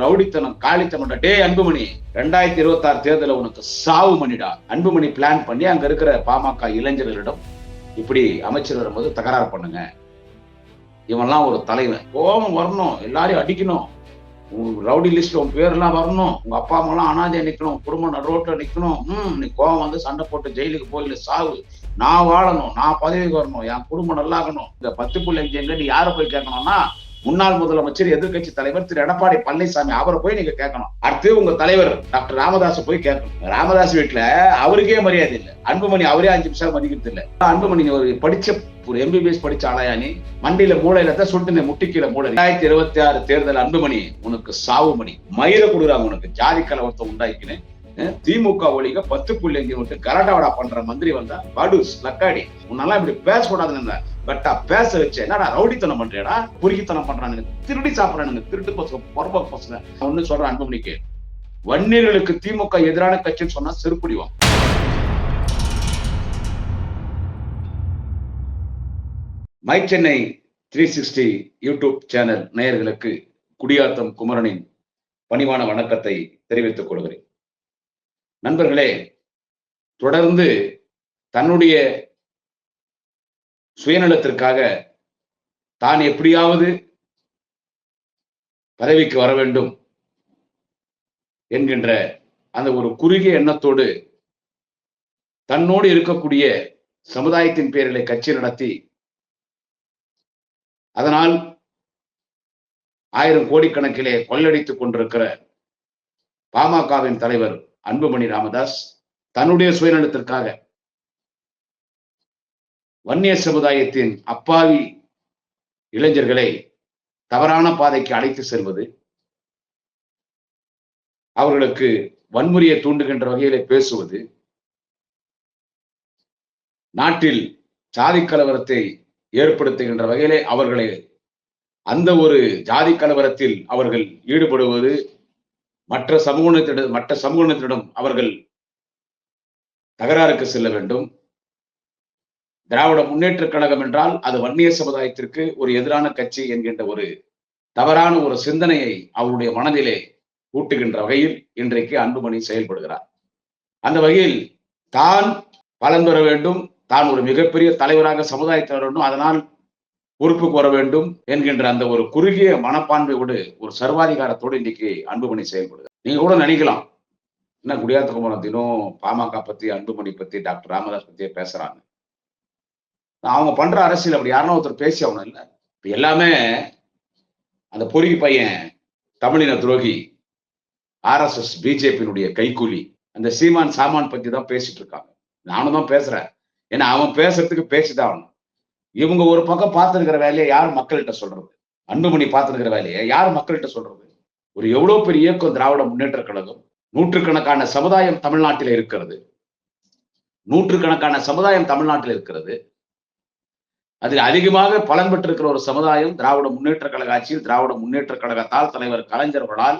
ரவுடித்தனம் காலித்தனம். டே அன்புமணி, 2026 தேர்தல உனக்கு சாவு மணிடா. அன்புமணி பிளான் பண்ணி அங்க இருக்கிற பாமக இளைஞர்களிடம் இப்படி அமைச்சர் வரும்போது தகராறு பண்ணுங்க. இவன்லாம் ஒரு தலைவன், கோபம் வரணும், எல்லாரையும் அடிக்கணும், ரவுடி லிஸ்ட்ல உன் பேர்லாம் வரணும், உங்க அப்பா அம்மா எல்லாம் அனாதையா நிக்கணும், குடும்பம் நடுரோட்ல நிக்கணும். நீ கோபம் வந்து சண்டை போட்டு ஜெயிலுக்கு போயில சாவு. நான் வாழணும், நான் பதவிக்கு வரணும், என் குடும்பம் நல்லாகணும். இந்த 10.5 நீ யார போய் கேட்கணும்னா முன்னாள் முதலமைச்சர் எதிர்கட்சி தலைவர் திரு எடப்பாடி பழனிசாமி, அவரை போய் நீங்க கேட்கணும். அடுத்து உங்க தலைவர் டாக்டர் ராமதாஸ் போய் கேட்கணும். ராமதாஸ் வீட்டுல அவருக்கே மரியாதை இல்லை. அன்புமணி அவரே 5 நிமிஷம் மதிக்கிறது இல்லை. அன்புமணி ஒரு படிச்ச ஒரு எம்பிபிஎஸ் படிச்ச ஆளையானி மண்டியில மூளையில தான் சுட்டு முட்டிக்கீழ மூளை. 2026 தேர்தல் அன்புமணி உனக்கு சாவு மணி. மயிர கொடுக்குறாங்க உனக்கு. ஜாதி கலவரத்தை உண்டாக்கினேன். திமுக ஒழிக 10.5 விட்டு கரடாவடா பண்ற மந்திரி வந்தா படுஸ் லக்காடி. உன்னெல்லாம் இப்படி பேசக்கூடாதுன்னு பட்டா பேச வச்சு என்னடா ரவுடித்தனம் பண்றேடா, பொறுக்கித்தனம் பண்றானுங்க, திருடி சாப்பிடறானுங்க, திருட்டு பசங்க, பொறப்ப பசங்க. ஒண்ணு சொல்றேன் அன்புமணிக்கு, வன்னியர்களுக்கு திமுக எதிரான கட்சின்னு சொன்னா செருப்புடிவான். மை சென்னை 360 யூடியூப் சேனல் நேயர்களுக்கு குடியாத்தம் குமரனின் பணிவான வணக்கத்தை தெரிவித்துக் கொள்கிறேன். நண்பர்களே, தொடர்ந்து தன்னுடைய சுயநலத்திற்காக தான் எப்படியாவது பதவிக்கு வர வேண்டும் என்கின்ற அந்த ஒரு குறுகிய எண்ணத்தோடு தன்னோடு இருக்கக்கூடிய சமுதாயத்தின் பேரிலே கட்சி நடத்தி அதனால் 1000 கோடிக்கணக்கிலே கொள்ளடித்துக் கொண்டிருக்கிற பாமகவின் தலைவர் அன்புமணி ராமதாஸ் தன்னுடைய சுயநலத்திற்காக வன்னிய சமுதாயத்தின் அப்பாவி இளைஞர்களை தவறான பாதைக்கு அழைத்து செல்வது, அவர்களுக்கு வன்முறையை தூண்டுகின்ற வகையிலே பேசுவது, நாட்டில் சாதி கலவரத்தை ஏற்படுத்துகின்ற வகையிலே அவர்களை அந்த ஒரு ஜாதி கலவரத்தில் அவர்கள் ஈடுபடுவது, மற்ற சமூகத்திடம் அவர்கள் தகராறுக்கு செல்ல வேண்டும். திராவிட முன்னேற்ற கழகம் என்றால் அது வன்னிய சமுதாயத்திற்கு ஒரு எதிரான கட்சி என்கின்ற ஒரு தவறான ஒரு சிந்தனையை அவருடைய மனதிலே ஊட்டுகின்ற வகையில் இன்றைக்கு அன்புமணி செயல்படுகிறார். அந்த வகையில் தான் பலன் பெற வேண்டும், தான் ஒரு மிகப்பெரிய தலைவராக சமுதாயத்தில் வேண்டும், அதனால் பொறுப்புக்கு வர வேண்டும் என்கின்ற அந்த ஒரு குறுகிய மனப்பான்மையோடு ஒரு சர்வாதிகாரத்தோடு இன்னைக்கு அன்புமணி செயல்படுகிறார். நீங்க கூட நினைக்கலாம், என்ன குடியாத்த குமரன் தினம் பாமக பத்தி, அன்புமணி பத்தி, டாக்டர் ராமதாஸ் பத்தியே பேசுறாங்க. அவங்க பண்ற அரசியல் அப்படி யாருன்னா ஒருத்தர் பேசி ஆகணும் இல்ல. எல்லாமே அந்த பொறுக்கி பையன், தமிழின துரோகி, RSS பிஜேபியினுடைய கைக்கூலி, அந்த சீமான் சாமான் பத்தி தான் பேசிட்டு இருக்காங்க. நானும் தான் பேசுறேன். ஏன்னா அவன் பேசுறதுக்கு பேசிதான் ஆகணும். இவங்க ஒரு பக்கம் பார்த்திருக்கிற வேலையை யார் மக்கள்கிட்ட சொல்றது? அன்புமணி பார்த்திருக்கிற வேலையை யார் மக்கள்கிட்ட சொல்றது? ஒரு எவ்வளவு பெரிய இயக்கம் திராவிட முன்னேற்ற கழகம், நூற்றுக்கணக்கான சமுதாயம் தமிழ்நாட்டில் இருக்கிறது, நூற்றுக்கணக்கான சமுதாயம் தமிழ்நாட்டில் இருக்கிறது. அதில் அதிகமாக பலன் பெற்றிருக்கிற ஒரு சமுதாயம் திராவிட முன்னேற்ற கழக ஆட்சியில், திராவிட முன்னேற்ற கழகத்தால், தலைவர் கலைஞர்களால்,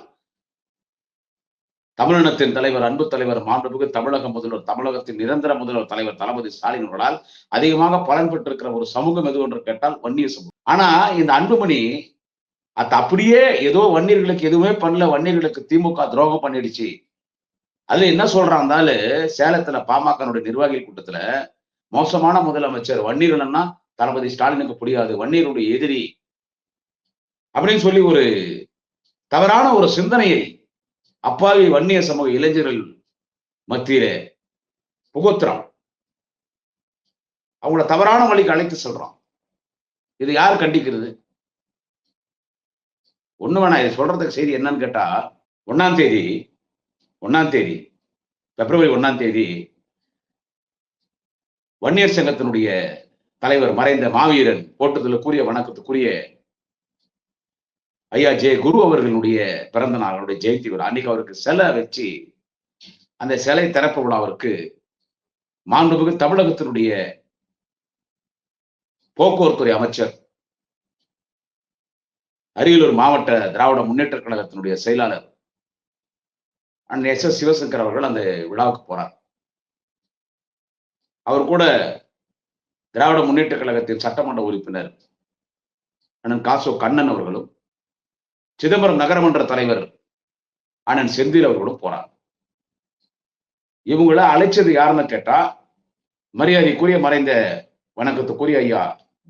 தமிழினத்தின் தலைவர், அன்பு தலைவர், மாண்புமிகு தமிழக முதல்வர், தமிழகத்தின் நிரந்தர முதல்வர் தலைவர் தளபதி ஸ்டாலின்களால் அதிகமாக பலன் பெற்றிருக்கிற ஒரு சமூகம் எது என்று கேட்டால் வன்னிய சமூகம். ஆனா இந்த அன்புமணி அது அப்படியே ஏதோ வன்னியர்களுக்கு எதுவுமே பண்ணல, வன்னியர்களுக்கு திமுக துரோகம் பண்ணிடுச்சு. அதுல என்ன சொல்றாங்க, சேலத்துல பாமகனுடைய நிர்வாகிகள் கூட்டத்துல மோசமான முதலமைச்சர், வன்னியர்கள்னா தளபதி ஸ்டாலினுக்கு புரியாது, வன்னியருடைய எதிரி அப்படின்னு சொல்லி ஒரு தவறான ஒரு சிந்தனையை அப்பாவி வன்னிய சமூக இளைஞர்கள் மத்தியிலே புகுத்துறான். அவங்கள தவறான வழிக்கு அழைத்து செல்றான். இது யார் கண்டிக்கிறது? ஒண்ணு வேணா, இது சொல்றதுக்கு செய்தி என்னன்னு கேட்டா, 1ஆம் தேதி பிப்ரவரி 1ஆம் தேதி வன்னியர் சங்கத்தினுடைய தலைவர், மறைந்த மாவீரன், போற்றுதலுக்குரிய வணக்கத்துக்குரிய ஐயா குரு அவர்களுடைய பிறந்த நாள், அவருடைய ஜெயந்தி விழா. அன்னைக்கு அவருக்கு சிலை வச்சு அந்த சிலை திறப்பு விழாவிற்கு மாண்புமிகு தமிழகத்தினுடைய போக்குவரத்துறை அமைச்சர், அரியலூர் மாவட்ட திராவிட முன்னேற்ற கழகத்தினுடைய செயலாளர் அண்ணன் SS சிவசங்கர் அவர்கள் அந்த விழாவுக்கு போறார். அவர் கூட திராவிட முன்னேற்ற கழகத்தின் சட்டமன்ற உறுப்பினர் அண்ணன் காசோ கண்ணன் அவர்களும், சிதம்பரம் நகரமன்ற தலைவர் அண்ணன் செந்தில் அவர்களும் போறாங்க. இவங்கள அழைச்சது யாருன்னு கேட்டா, மரியாதைக்குரிய மறைந்த வணக்கத்துக்குரிய ஐயா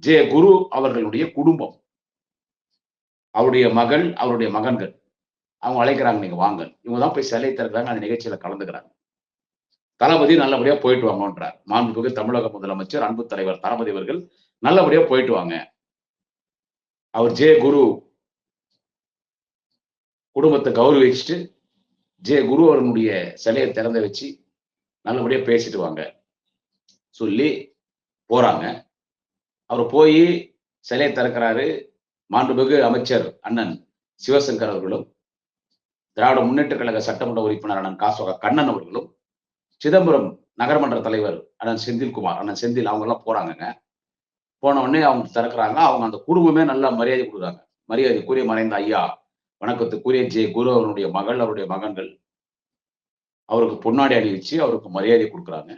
ஜே குரு அவர்களுடைய குடும்பம். அவருடைய மகள், அவருடைய மகன்கள். அவங்க அழைக்கிறாங்க, நீங்க வாங்க. இவங்க தான் போய் சிலையை திறக்கிறாங்க. அந்த நிகழ்ச்சியில கலந்துக்கிறாங்க. தளபதி நல்லபடியா போயிட்டு வாங்கன்றார். மாண்புமிகு தமிழக முதலமைச்சர் அன்பு தலைவர் தளபதி அவர்கள் நல்லபடியா போயிட்டு வாங்க. அவர் ஜே குரு குடும்பத்தை கௌரவிச்சுட்டு ஜே குரு அவர்களுடைய சிலையை திறந்து வச்சு நல்லபடியா பேசிட்டு வாங்க சொல்லி போறாங்க. அவர் போய் சிலையை திறக்கிறாரு. மாண்புமிகு அமைச்சர் அண்ணன் சிவசங்கர் அவர்களும், திராவிட முன்னேற்ற கழக சட்டமன்ற உறுப்பினர் அண்ணன் காசோக கண்ணன் அவர்களும், சிதம்பரம் நகரமன்ற தலைவர் அண்ணன் செந்தில்குமார், அண்ணன் செந்தில் அவங்க எல்லாம் போறாங்கங்க. போன உடனே அவங்க திறக்கிறாங்க. அவங்க அந்த குடும்பமே நல்லா மரியாதை கொடுக்குறாங்க. மரியாதைக்குரிய மறைந்த ஐயா வணக்கத்துக்குரிய ஜே குரு அவருடைய மகள், அவருடைய மகன்கள் அவருக்கு பொன்னாடை அணிவிச்சு அவருக்கு மரியாதை கொடுக்குறாங்க.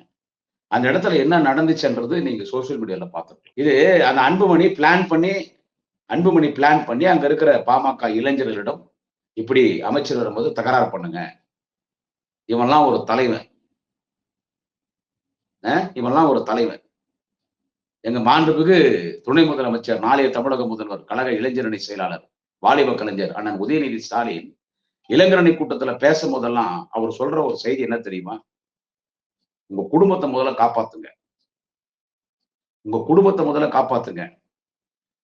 அந்த இடத்துல என்ன நடந்துச்சுன்றது நீங்க சோசியல் மீடியால பார்த்துருக்கீங்க. இது அந்த அன்புமணி பிளான் பண்ணி அங்க இருக்கிற பாமக இளைஞர்களிடம் இப்படி அமைச்சர் வரும்போது தகராறு பண்ணுங்க, இவன்லாம் ஒரு தலைவன், இவன்லாம் ஒரு தலைவன். எங்க மாண்புமிகு துணை முதலமைச்சர், நாளைய தமிழக முதல்வர், கழக இளைஞரணி செயலாளர், வாலிப கலைஞர் அண்ணன் உதயநிதி ஸ்டாலின் இளைஞரணி கூட்டத்துல பேசும் போதெல்லாம் அவர் சொல்ற ஒரு செய்தி என்ன தெரியுமா? உங்க குடும்பத்தை முதல்ல காப்பாத்துங்க, உங்க குடும்பத்தை முதல்ல காப்பாத்துங்க.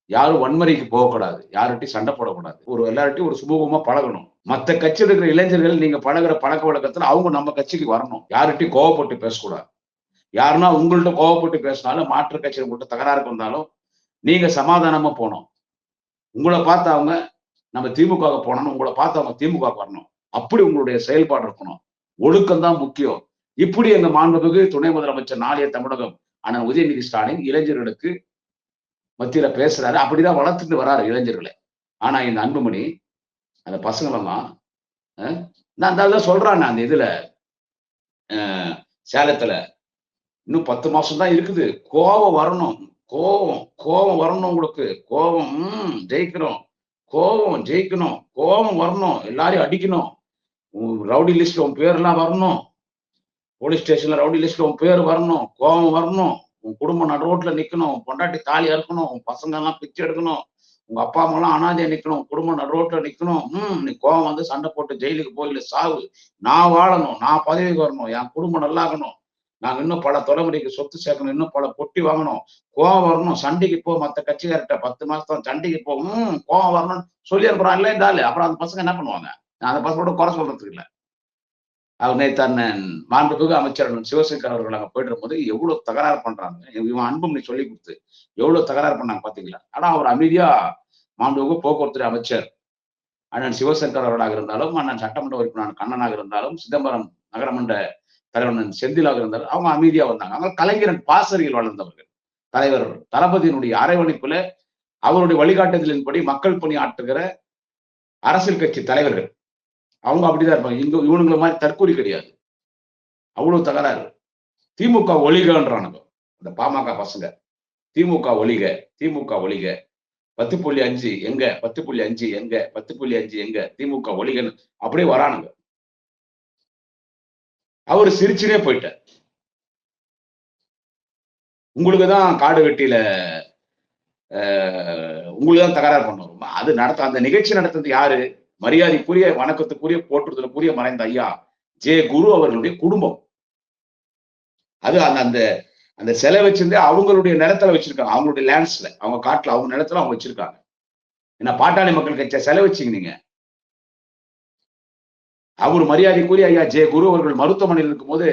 யாரும் வன்முறைக்கு போகக்கூடாது, யார்கிட்டையும் சண்டை போடக்கூடாது, ஒரு எல்லார்ட்டையும் ஒரு சுமூகமா பழகணும். மத்த கட்சியில் இருக்கிற இளைஞர்கள் நீங்க பழகுற பழக்க வழக்கத்துல அவங்க நம்ம கட்சிக்கு வரணும். யார்கிட்டையும் கோவப்பட்டு பேசக்கூடாது. யாருன்னா உங்கள்ட்ட கோவப்பட்டு பேசினாலும், மாற்று கட்சியில் உங்கள்கிட்ட தகராறுக்கு வந்தாலும் நீங்க சமாதானமா போனோம். உங்களை பார்த்து அவங்க நம்ம திமுக போனோம்னு உங்களை பார்த்து அவங்க திமுக வரணும். அப்படி உங்களுடைய செயல்பாடு இருக்கணும். ஒழுக்கம் தான் முக்கியம். இப்படி எங்க மாண்புமிகு துணை முதலமைச்சர் நாளைய தமிழகம் அண்ணன் உதயநிதி ஸ்டாலின் இளைஞர்களுக்கு மத்தியில பேசுறாரு. அப்படிதான் வளர்த்துட்டு வராரு இளைஞர்களை. ஆனா இந்த அன்புமணி அந்த பசங்களெல்லாம் நான் தான் சொல்றாங்க அந்த இதுல சேலத்துல இன்னும் 10 மாசம் தான் இருக்குது. கோபம் வரணும், கோபம் வரணும் உங்களுக்கு. கோபம் ஜெயிக்கிறோம், கோபம் ஜெயிக்கணும், கோபம் வரணும், எல்லாரையும் அடிக்கணும், ரவுடி லிஸ்ட்ல உன் பேர்லாம் வரணும், போலீஸ் ஸ்டேஷன்ல ரவுடி லிஸ்ட்ல உன் பேர் வரணும், கோபம் வரணும், உன் குடும்பம் நடு ரோட்ல நிக்கணும், பொண்டாட்டி தாலி அறுக்கணும், உன் பசங்க எல்லாம் பிச்சை எடுக்கணும், உங்க அப்பா அம்மா எல்லாம் அனாதையா நிக்கணும், குடும்பம் நடு ரோட்ல நிக்கணும். நீ கோபம் வந்து சண்டை போட்டு ஜெயிலுக்கு போயில சாவு. நான் வாழணும், நான் பதவிக்கு வரணும், என் குடும்பம் நல்லாகணும், நாங்க இன்னும் பல தலைமுறைக்கு சொத்து சேர்க்கணும், இன்னும் பல பொட்டி வாங்கணும், கோவம் வரணும், சண்டைக்கு போ, மத்த கட்சிக்கார்ட்ட 10 மாசம் சண்டைக்கு போ, கோவம் வரணும்னு சொல்லி அனுப்புறான் இல்லைன்றாலே. அப்புறம் அந்த பசங்க என்ன பண்ணுவாங்க? நான் அந்த பசங்களோட குறை சொல்றதுக்கு இல்லை. அவர் நேற்று அண்ணன் மாண்புமிகு அமைச்சர் சிவசங்கர் அவர்கள் அங்க போயிட்டு இருக்கும்போது எவ்வளவு தகராறு பண்றாங்க. இவன் அன்புமணி சொல்லி கொடுத்து எவ்வளவு தகராறு பண்ணாங்க பாத்தீங்களா? ஆனா அவர் அமைதியா மாண்புமிகு போக்குவரத்து அமைச்சர் அண்ணன் சிவசங்கர் அவர்களாக இருந்தாலும், அண்ணன் சட்டமன்ற உறுப்பினர் கண்ணனாக இருந்தாலும், சிதம்பரம் நகரமன்ற தலைவர் செந்திலாக இருந்தாலும் அவங்க அமைதியா வந்தாங்க. அவங்க கலைஞரின் பாசறையில் வளர்ந்தவர்கள். தலைவர் தளபதியினுடைய அரவணைப்புல அவருடைய வழிகாட்டுதலின்படி மக்கள் பணி ஆற்றுகிற அரசியல் கட்சி தலைவர்கள் அவங்க அப்படிதான் இருப்பாங்க. இவனுங்களை மாதிரி தற்கூரி கிடையாது. அவ்வளவு தகராறு. திமுக ஒழிகன்றானுங்க அந்த பாமக பசங்க. திமுக ஒழிக, திமுக ஒழிக, 10.5 எங்க, 10.5 எங்க, 10.5 எங்க, திமுக ஒழிகன்னு அப்படியே வரானுங்க. அவரு சிரிச்சுனே போயிட்டார். உங்களுக்குதான் காடு வெட்டியில உங்களுக்கு தான் தகராறு பண்ணுவோம். அது அந்த நிகழ்ச்சி நடத்துறது யாரு? மரியாதைக்குரிய வணக்கத்துக்குரிய போற்றுதலுக்குரிய மறைந்த ஐயா ஜே குரு அவர்களுடைய குடும்பம். அது அந்த அந்த சிலை வச்சிருந்தே அவங்களுடைய நிலத்துல வச்சிருக்காங்க. அவங்களுடைய லேண்ட்ஸ்ல, அவங்க காட்டுல, அவங்க நிலத்துல அவங்க வச்சிருக்காங்க. ஏன்னா பாட்டாளி மக்கள் கட்சியை செலவு வச்சிங்க நீங்க. அவர் மரியாதைக்குரிய ஐயா ஜே குரு அவர்கள் மருத்துவமனையில் இருக்கும்போது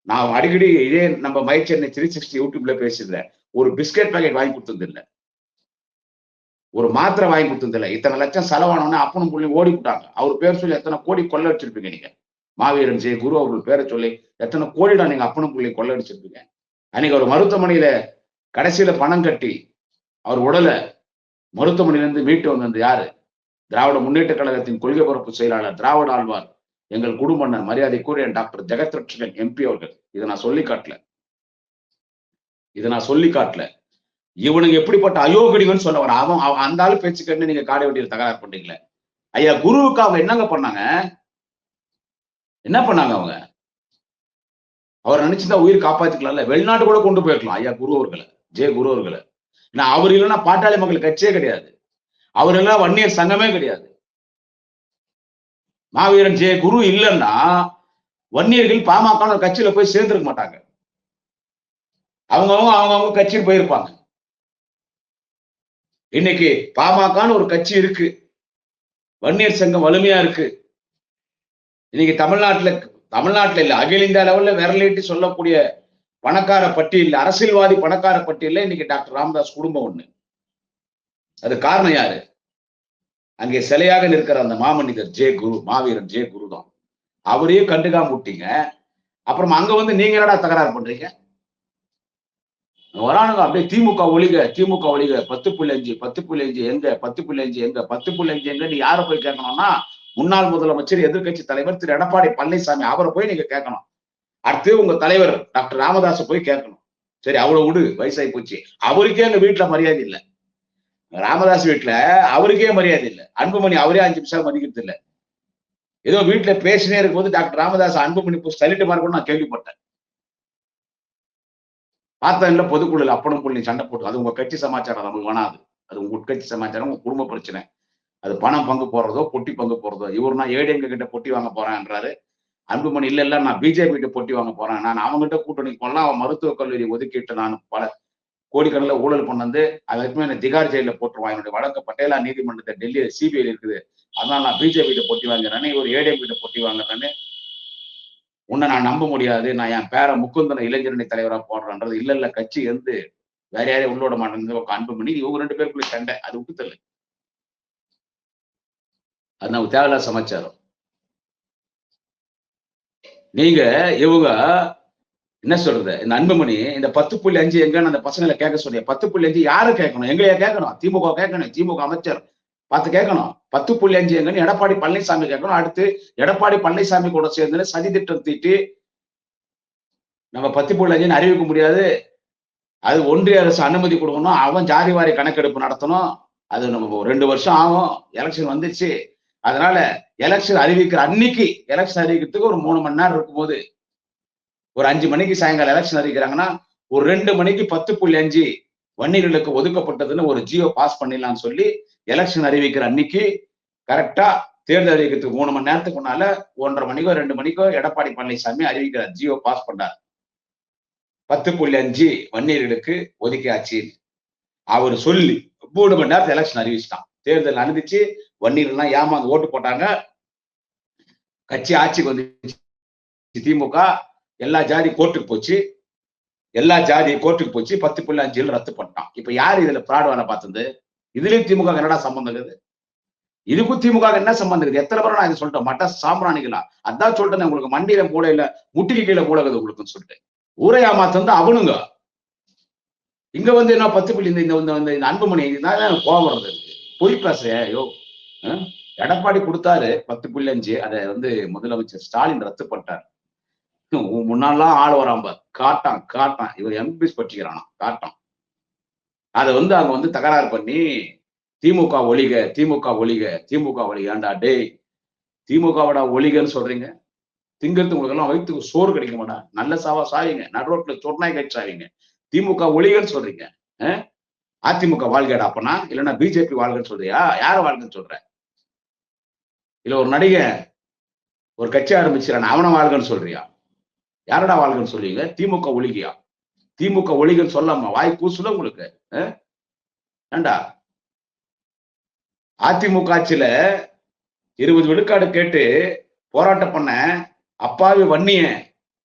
நான் அடிக்கடி இதே நம்ம மைக் சென்னை 360 யூடியூப்ல பேசியிருந்தேன். ஒரு பிஸ்கெட் பாக்கெட் வாங்கி கொடுத்தது இல்லை, ஒரு மாத்திரை வாங்கி கொடுத்தது இல்லை. இத்தனை லட்சம் செலவானோன்னு அப்பனும் புள்ளி ஓடி விட்டாங்க. அவர் பேர் சொல்லி எத்தனை கோடி கொள்ள அடிச்சிருப்பீங்க நீங்க. மாவீரன் ஜே குரு அவர்கள் பேரை சொல்லி எத்தனை கோடிடா நீங்க அப்பனும் புள்ளி கொள்ள அடிச்சிருப்பீங்க. அன்னைக்கு அவர் மருத்துவமனையில கடைசியில பணம் கட்டி அவர் உடலை மருத்துவமனையிலிருந்து மீட்டு வந்தது யாரு? திராவிட முன்னேற்ற கழகத்தின் கொள்கை பரப்பு செயலாளர், திராவிட ஆழ்வார், எங்கள் குடும்பனர் மரியாதைக்குரிய டாக்டர் ஜெகத் ரட்சகன் எம்பி அவர்கள். இதை நான் சொல்லி காட்டல. இவனுக்கு எப்படிப்பட்ட அயோகடிகள்னு சொல்ல வர அவன் அந்த ஆளு பேச்சு கேட்டு நீங்க காடை வெட்டியில் தகராறு பண்றீங்களே. ஐயா குருவுக்கு அவங்க என்னங்க பண்ணாங்க? என்ன பண்ணாங்க அவங்க? அவர் நினைச்சுதான் உயிர் காப்பாத்திக்கலாம்ல. வெளிநாட்டு கூட கொண்டு போயிருக்கலாம் ஐயா குரு அவர்களை, குரு அவர்களை. நான் அவர் இல்லைன்னா பாட்டாளி மக்கள் கட்சியே கிடையாது. அவர் இல்லைன்னா வன்னியர் சங்கமே கிடையாது. மாவீரன் குரு இல்லைன்னா வன்னியர்கள் பாமக கட்சியில போய் சேர்ந்திருக்க மாட்டாங்க. அவங்கவுங்க கட்சியில் போயிருப்பாங்க. இன்னைக்கு பாமகன்னு ஒரு கட்சி இருக்கு. வன்னியர் சங்கம் வலிமையா இருக்கு. இன்னைக்கு தமிழ்நாட்டுல இல்ல, அகில இந்திய லெவல்ல விரலிட்டு சொல்லக்கூடிய பணக்கார பட்டியல், அரசியல்வாதி பணக்கார பட்டியல்ல இன்னைக்கு டாக்டர் ராமதாஸ் குடும்பம் ஒண்ணு. அது காரணம் யாரு? அங்கே சிலையாக நிற்கிற அந்த மாமனிதர் குரு, மாவீரன் குரு தான். அவரையும் கண்டுக்காம விட்டீங்க. அப்புறம் அங்க வந்து நீங்க என்னடா தகராறு பண்றீங்க? வரானுங்க அப்படியே திமுக ஒழிக, திமுக ஒழிக, 10.5 10.5 எங்க 10.5 எங்க 10.5 எங்க நீ யாரை போய் கேட்கணும்னா, முன்னாள் முதலமைச்சர் எதிர்கட்சி தலைவர் திரு எடப்பாடி பழனிசாமி அவரை போய் நீங்க கேட்கணும். அடுத்து உங்க தலைவர் டாக்டர் ராமதாஸை போய் கேட்கணும். சரி அவ்வளவு விடு, வயசாகி போச்சு. அவருக்கே எங்க வீட்டுல மரியாதை இல்லை. ராமதாஸ் வீட்டுல அவருக்கே மரியாதை இல்லை. அன்புமணி அவரே 5 நிமிஷம் மதிக்கிறது இல்லை. ஏதோ வீட்டுல பேசினே இருக்கும்போது டாக்டர் ராமதாஸ் அன்புமணி சலிட்டு மார்க்கும் நான் கேள்விப்பட்டேன். பார்த்தா பொதுக்குழுல அப்பனும் புள்ளி சண்டை போட்டு, அது உங்க கட்சி சமாச்சாரம், நமக்கு வேணாது. அது உங்க உட்கட்சி சமாச்சாரம், உங்க குடும்ப பிரச்சனை. அது பணம் பங்கு போறதோ பொட்டி பங்கு போறதோ. இவர் நான் ஏடிஎம்கே கிட்ட பொட்டி வாங்க போறேன்றாரு. அன்புமணி இல்ல நான் பிஜேபி கிட்ட பொட்டி வாங்க போறேன், நான் அவங்ககிட்ட கூட்டணி போடலாம், அவன் மருத்துவக் கல்லூரி ஒதுக்கிட்டு நான் பல கோடிக்கணக்கில் ஊழல் பண்ணது, அதுக்குமே என்ன திகார் ஜெயில போட்டுருவான், என்னுடைய வழக்கு பட்டேலா நீதிமன்றத்தை டெல்லி சிபிஐ இருக்குது, அதனால நான் பிஜேபி கிட்ட பொட்டி வாங்குறேன்னு, இவர் ஏடிஎம் கிட்ட பொட்டி வாங்குறேன்னு. உன்னை நான் நம்ப முடியாது, நான் என் பேர முக்குந்தன இளைஞரணி தலைவரா போடுறேன்றது. இல்ல கட்சி வந்து வேற யாரையும் உள்ளோட மாட்டேங்குது. அன்புமணி இவங்க 2 பேருக்குள்ள சண்டை, அது விட்டுத்தல. அது நமக்கு தேவையில்லாத சமாச்சாரம். நீங்க இவங்க என்ன சொல்றது, இந்த அன்புமணி இந்த 10.5 எங்கன்னு அந்த பசங்களை கேட்க சொல்லி, 10.5 யாரு கேட்கணும்? எங்களையா கேட்கணும்? திமுக கேட்கணும், திமுக அமைச்சர் பார்த்து கேட்கணும். 10.5 எங்கன்னு எடப்பாடி பழனிசாமி கேட்கணும். அடுத்து எடப்பாடி பழனிசாமி கூட சேர்ந்து சதி திட்டம் தீட்டி நம்ம 10.5 அறிவிக்க முடியாது, அது ஒன்றிய அரசு அனுமதி கொடுக்கணும், அவன் ஜாதி வாரி கணக்கெடுப்பு நடத்தணும், அது நம்ம 2 வருஷம் ஆகும், எலெக்ஷன் வந்துச்சு, அதனால எலெக்ஷன் அறிவிக்கிற அன்னைக்கு, எலெக்ஷன் அறிவிக்கிறதுக்கு ஒரு 3 மணி நேரம் இருக்கும்போது, ஒரு 5 மணிக்கு சாயங்காலம் எலெக்ஷன் அறிவிக்கிறாங்கன்னா, ஒரு 2 மணிக்கு 10.5 வன்னியர்களுக்கு ஒதுக்கப்பட்டதுன்னு ஒரு ஜியோ பாஸ் பண்ணிடலாம்னு சொல்லி எலெக்ஷன் அறிவிக்கிற அன்னைக்கு கரெக்டா தேர்தல் அறிவிக்கிறதுக்கு 3 மணி நேரத்துக்கு முன்னால 1:30 மணிக்கோ 2 மணிக்கோ எடப்பாடி பழனிசாமி அறிவிக்கிறார், ஜியோ பாஸ் பண்றார். 10.5 வன்னியர்களுக்கு ஒதுக்கியாச்சு அவர் சொல்லி 3 மணி நேரத்துல எலெக்ஷன் அறிவிச்சிட்டான். தேர்தல் நடந்துச்சு, வன்னியர்கள்லாம் ஏமாந்து ஓட்டு போட்டாங்க, கட்சி ஆட்சிக்கு வந்து திமுக, எல்லா ஜாதி கோர்ட்டுக்கு போச்சு, எல்லா ஜாதி கோர்ட்டுக்கு போச்சு, 10.5 ரத்து பண்ணிட்டான். இப்ப யாரு இதுல பிராட் வேலை பார்த்தது? இதுலயும் திமுக என்னடா சம்பந்தம் இருக்குது? இதுக்கும் திமுக என்ன சம்பந்தம் இருக்குது? எத்தனை பேரும் நான் இதை சொல்லிட்டேன், மட்ட சாம்பிராணிகளா, அதான் சொல்லிட்டேன் உங்களுக்கு, மண்டியில மூளையில முட்டிக்கு கீழே மூளைக்குது உங்களுக்குன்னு சொல்லிட்டு. ஊரை ஏமாத்தந்து அவனுங்க இங்க வந்து என்ன 10 இந்த அன்புமணி கோபம் வருது, பொய் பேசுறேன். ஐயோ, எடப்பாடி கொடுத்தாரு 10.5, அதை வந்து முதலமைச்சர் ஸ்டாலின் ரத்து பண்ணிட்டார். முன்னாலாம் ஆள் வராம காட்டான் இவர் எம்பிஸ் பற்றிக்கிறானா காட்டான். அதை வந்து அங்க வந்து தகராறு பண்ணி திமுக ஒழிக, திமுக ஒழிக, திமுக ஒழிக. ஏண்டா டேய், திமுகவோட ஒழிகன்னு சொல்றீங்க, திங்கிறது உங்களுக்கு எல்லாம் வயிற்றுக்கு சோறு கிடைக்க மாட்டா, நல்ல சாவா சாவீங்க, நடுரோட்ல சொன்னாய் கட்சி சாவீங்க. திமுக ஒழிகன்னு சொல்றீங்க, அதிமுக வாழ்கடா அப்பனா, இல்லைன்னா பிஜேபி வாழ்கன்னு சொல்றியா? யார வாழ்கன்னு சொல்ற? இல்ல ஒரு நடிகை ஒரு கட்சி ஆரம்பிச்சிடான் அவனை வாழ்கன்னு சொல்றியா? யாரடா வாழ்கன்னு சொல்றீங்க? திமுக ஒழிகையா? திமுக ஒழிகன்னு சொல்லாம வாய் கூசுல உங்களுக்கு? ஏண்டா அதிமுக ஆட்சியில 20 விழுக்காடு கேட்டு போராட்டம் பண்ண அப்பாவி வன்னிய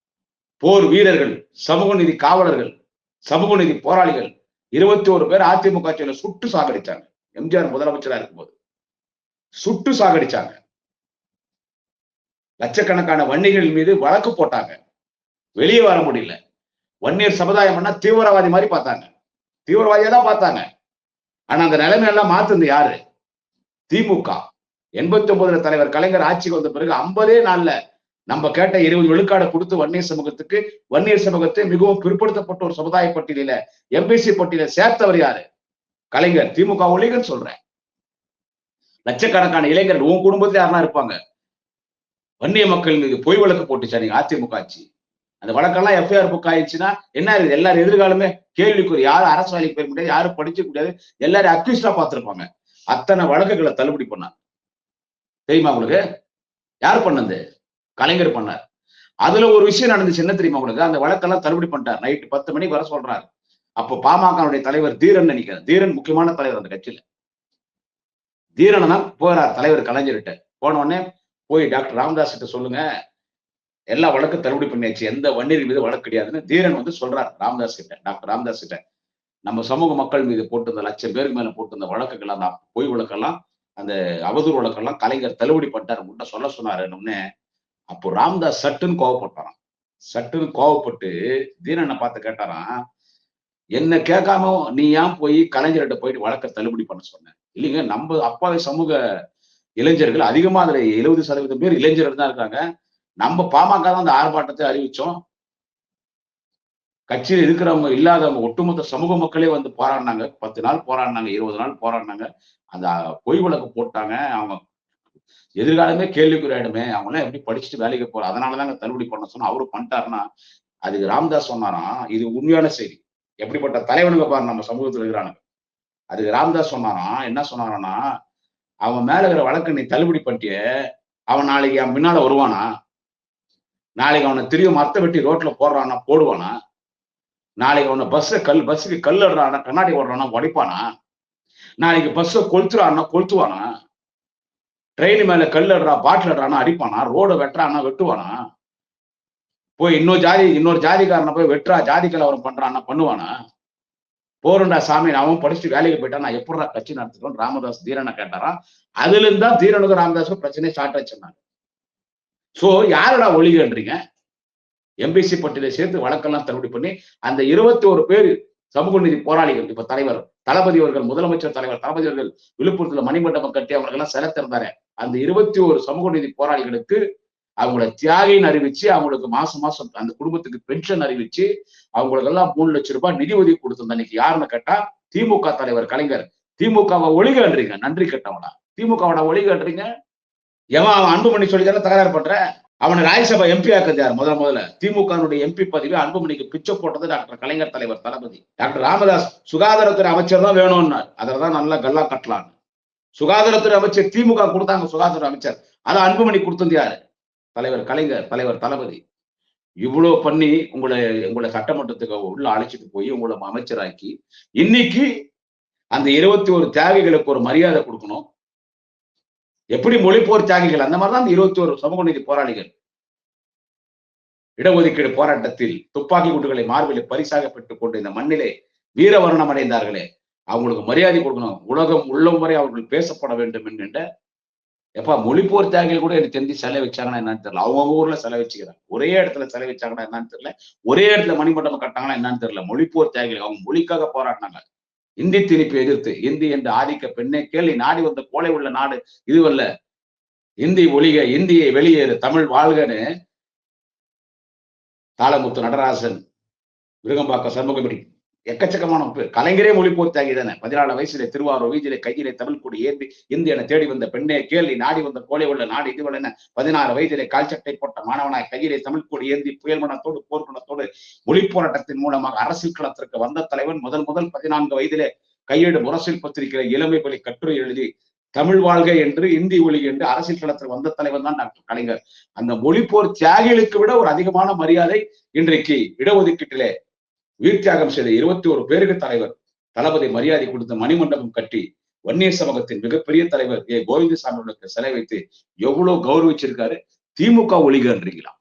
போர் வீரர்கள், சமூக நீதி காவலர்கள், சமூக நீதி போராளிகள் 21 பேர் அதிமுக ஆட்சியில சுட்டு சாகடிச்சாங்க. எம்ஜிஆர் முதலமைச்சரா இருக்கும்போது சுட்டு சாகடிச்சாங்க. லட்சக்கணக்கான வன்னிகள் மீது வழக்கு போட்டாங்க, வெளியே வர முடியல. வன்னியர் சமுதாயம் தீவிரவாதி மாதிரி பார்த்தாங்க, தீவிரவாதியா தான் பார்த்தாங்க. ஆனா அந்த நிலைமை எல்லாம் மாத்துது யாரு? திமுக. 89 தலைவர் கலைஞர் ஆட்சிக்கு வந்த பிறகு 50 நாள்ல நம்ம கேட்ட 20 விழுக்காடு கொடுத்து வன்னியர் சமூகத்தை மிகவும் பிற்படுத்தப்பட்ட ஒரு சமுதாய பட்டியலில, எம்பிசி பட்டியல சேர்த்தவர் யாரு? கலைஞர். திமுக ஒழிகன்னு சொல்றேன். லட்சக்கணக்கான இளைஞர்கள் உன் குடும்பத்துல யாருன்னா இருப்பாங்க, வன்னிய மக்கள் மீது பொய் வழக்கு போட்டுச்சா நீங்க அதிமுக ஆட்சி. அந்த வழக்கெல்லாம் எஃப்ஐஆர் புக் ஆயிடுச்சுன்னா என்ன இருக்குது? எல்லாரும் எதிர்காலமே கேள்விக்குறி. யாரும் அரசு வேலைக்கு போய் முடியாது, யாரும் படிக்க முடியாது, எல்லாரும் அக்யூஸ்டா பார்த்திருப்பாங்க. அத்தனை வழக்குகளை தள்ளுபடி பண்ணாங்க. தெரியுமா உங்களுக்கு? யார் பண்ணது? கலைஞர் பண்ணார். அதுல ஒரு விஷயம் நடந்துச்சு, என்ன தெரியுமா உங்களுக்கு? அந்த வழக்கெல்லாம் தள்ளுபடி பண்ணிட்டார். நைட்டு 10 மணிக்கு வர சொல்றாரு. அப்போ பாமகனுடைய தலைவர் தீரன் நினைக்கிறேன். தீரன் முக்கியமான தலைவர் அந்த கட்சியில. தீரன் தான் போறார் தலைவர் கலைஞர்கிட்ட. போன உடனே போய் டாக்டர் ராமதாஸ் கிட்ட சொல்லுங்க, எல்லா வழக்கும் தள்ளுபடி பண்ணியாச்சு, எந்த வன்னியர் மீது வழக்கு கிடையாதுன்னு தீரன் வந்து சொல்றார் ராமதாஸ் கிட்ட, டாக்டர் ராமதாஸ் கிட்ட. நம்ம சமூக மக்கள் மீது போட்டிருந்த 1,00,000 பேருக்கு மேல போட்டிருந்த வழக்குகள், அந்த பொய் வழக்கெல்லாம், அந்த அவதூறு வழக்கெல்லாம் கலைஞர் தள்ளுபடி பண்ணிட்டார், உங்கள்கிட்ட சொல்ல சொன்னாரு. அப்போ ராமதாஸ் சட்டுன்னு கோவப்பட்டாராம். சட்டுன்னு கோவப்பட்டு தீரனை பார்த்து கேட்டாராம், என்ன கேட்காம நீ ஏன் போய் கலைஞர்கிட்ட போயிட்டு வழக்கை தள்ளுபடி பண்ண சொன்ன? இல்லைங்க, நம்ம அப்பாவி சமூக இளைஞர்கள் அதிகமா, அதுல 70% பேர் இளைஞர்கள் தான் இருக்காங்க. நம்ம பாமக தான் அந்த ஆர்ப்பாட்டத்தை அறிவிச்சோம். கட்சியில் இருக்கிறவங்க இல்லாதவங்க ஒட்டுமொத்த சமூக மக்களே வந்து போராடினாங்க. 10 நாள் போராடினாங்க, 20 நாள் போராடினாங்க. அந்த பொய் வழக்கு போட்டாங்க. அவங்க எதிர்காலமே கேள்விக்குறி ஆயிடுமே, அவங்களாம் எப்படி படிச்சுட்டு வேலைக்கு போற, அதனாலதாங்க தள்ளுபடி பண்ண சொன்னா அவரு பண்ணிட்டாருன்னா, அதுக்கு ராமதாஸ் சொன்னாராம், இது உண்மையான செய்தி. எப்படிப்பட்ட தலைவனுங்க பாரு நம்ம சமூகத்துல இருக்கிறானுங்க. அதுக்கு ராமதாஸ் சொன்னாராம், என்ன சொன்னாரான்னா, அவன் மேல இருக்கிற வழக்கு நீ தள்ளுபடி பண்ணிட்டியே, அவன் நாளைக்கு என் பின்னால வருவானா? நாளைக்கு அவனை திரும்ப மரத்தை வெட்டி ரோட்ல போடுறான்னா போடுவானா? நாளைக்கு அவனை பஸ்ஸுக்கு கல் அடுறானா, கண்ணாடி ஓடுறானா உடைப்பானா? நாளைக்கு பஸ்ஸை கொளுத்துறான்னா கொளுத்துவானா? ட்ரெயின் மேல கல் அடுறா, பாட்டில் அடுறானா அடிப்பானா? ரோட வெட்டுறானா வெட்டுவானா? போய் இன்னொரு ஜாதிக்காரனை போய் வெட்டுறா, ஜாதி கலவரம் பண்றான்னா பண்ணுவானா? போறண்டா சாமி, அவன் படிச்சுட்டு வேலைக்கு போயிட்டான், நான் எப்படிடா கட்சி நடத்துறோம்? ராமதாஸ் தீரனை கேட்டாராம். அதுல இருந்தா தீரனுக்கும் ராமதாஸுக்கும் பிரச்சனையை ஸ்டார்ட் ஆச்சுன்னாங்க. சோ யாரோட ஒளிகன்றீங்க? எம்பிசி பட்டியலை சேர்த்து வழக்கெல்லாம் தள்ளுபடி பண்ணி அந்த 21 பேர் சமூக நீதி போராளிகள், இப்ப தலைவர் தளபதி அவர்கள், முதலமைச்சர் தலைவர் தளபதி அவர்கள் விழுப்புரத்துல மணிமண்டபம் கட்டி அவர்களெல்லாம் சிலை திறந்தாரு. அந்த 21 சமூக நீதி போராளிகளுக்கு அவங்கள தியாகின்னு அறிவிச்சு, அவங்களுக்கு மாசம் மாசம் அந்த குடும்பத்துக்கு பென்ஷன் அறிவிச்சு, அவங்களுக்கு எல்லாம் 3 லட்சம் ரூபாய் நிதி ஒதுக்கி கொடுத்திருந்த அன்னைக்கு யாருன்னு கேட்டா திமுக தலைவர் கலைஞர். திமுகவை ஒளிகன்றீங்க, நன்றி கட்டவனா? திமுகவோட ஒளிகன்றீங்க. அவன் அன்புமணி சொல்லி தானே தகராறு பண்ற? அவனை ராஜ்யசபா எம்பி ஆக்குது யார்? முதல்ல திமுக எம்பி பதவி அன்புமணிக்கு பிச்சை போட்டது டாக்டர் கலைஞர் தலைவர் தளபதி. டாக்டர் ராமதாஸ் சுகாதாரத்துறை அமைச்சர் தான் வேணும்னார். அதுலதான் நல்லா கல்லா கட்டலாம். சுகாதாரத்துறை அமைச்சர் திமுக கொடுத்தாங்க, சுகாதார அமைச்சர். அதை அன்புமணி கொடுத்தது யாரு? தலைவர் கலைஞர், தலைவர் தளபதி. இவ்வளவு பண்ணி உங்களை சட்டமன்றத்துக்கு உள்ள அழைச்சிட்டு போய் உங்களை அமைச்சராக்கி, இன்னைக்கு அந்த 21 தியாகிகளுக்கு ஒரு மரியாதை கொடுக்கணும். எப்படி மொழிப்போர் தியாகிகள், அந்த மாதிரிதான் அந்த 21 சமூக நீதி போராளிகள் இடஒதுக்கீடு போராட்டத்தில் துப்பாக்கி குண்டுகளை மார்பில் பரிசாக பெற்றுக் கொண்டு இந்த மண்ணிலே வீரவர்ணம் அடைந்தார்களே, அவங்களுக்கு மரியாதை கொடுக்கணும். உலகம் உள்ளம் வரை அவர்கள் பேசப்பட வேண்டும் என்கின்ற, எப்ப மொழிப்போர் தியாகிகள் கூட எனக்கு தெரிஞ்சு சிலை வச்சாங்கன்னா என்னன்னு தெரியல. அவங்க ஊர்ல சிலை வச்சுக்கிறாங்க, ஒரே இடத்துல சிலை வச்சாங்கன்னா என்னன்னு தெரியல, ஒரே இடத்துல மணிமண்டபம் கட்டாங்கன்னா என்னன்னு தெரியல. மொழிப்போர் தியாகிகள் அவங்க மொழிக்காக போராடினாங்க. இந்தி திணிப்பை எதிர்த்து, இந்தி என்ற ஆதிக்க பெண்ணை கேள்வி நாடி வந்த கோலை உள்ள நாடு இதுவல்ல. இந்தி ஒழிக, இந்தியை வெளியேறு, தமிழ் வாழ்கன்னு தாளமுத்து நடராசன், விருகம்பாக்கம் சண்முகமணி, எக்கச்சக்கமான பேர். கலைஞரே மொழிப்போர் தியாகி தானே. 14 வயசுல திருவாரூர் வீதியிலே கையிலே தமிழ் கொடி ஏந்தி இந்தி என தேடி வந்த பெண்ணே கேள்வி நாடி வந்த கோலை உள்ள நாடு இதுவல்ல. 16 வயதிலே கால் சட்டை போட்ட மாணவனாய் கையிலே தமிழ் கொடி ஏந்தி புயல் மனத்தோடு போர்க்குணத்தோடு மொழி போராட்டத்தின் மூலமாக அரசியல் களத்திற்கு வந்த தலைவன். முதல் 14 வயதிலே கையேடு முரசில் பத்திரிகை இளமை பலி கட்டுரை எழுதி தமிழ் வாழ்க என்று, இந்தி ஒளி என்று அரசியல் களத்தில் வந்த தலைவன் தான் டாக்டர் கலைஞர். அந்த மொழிப்போர் தியாகிகளுக்கு விட ஒரு அதிகமான மரியாதை இன்றைக்கு இடஒதுக்கீட்டிலே உயிர் தியாகம் செய்த 21 பேருக்கு தலைவர் தளபதி மரியாதை கொடுத்து மணிமண்டபம் கட்டி வன்னியர் சமூகத்தின் மிகப்பெரிய தலைவர் கோவிந்தசாமி அவர்களுக்கு சிலை வைத்து எவ்வளவு கௌரவிச்சிருக்காரு. திமுக ஒழிகன்றீங்களா?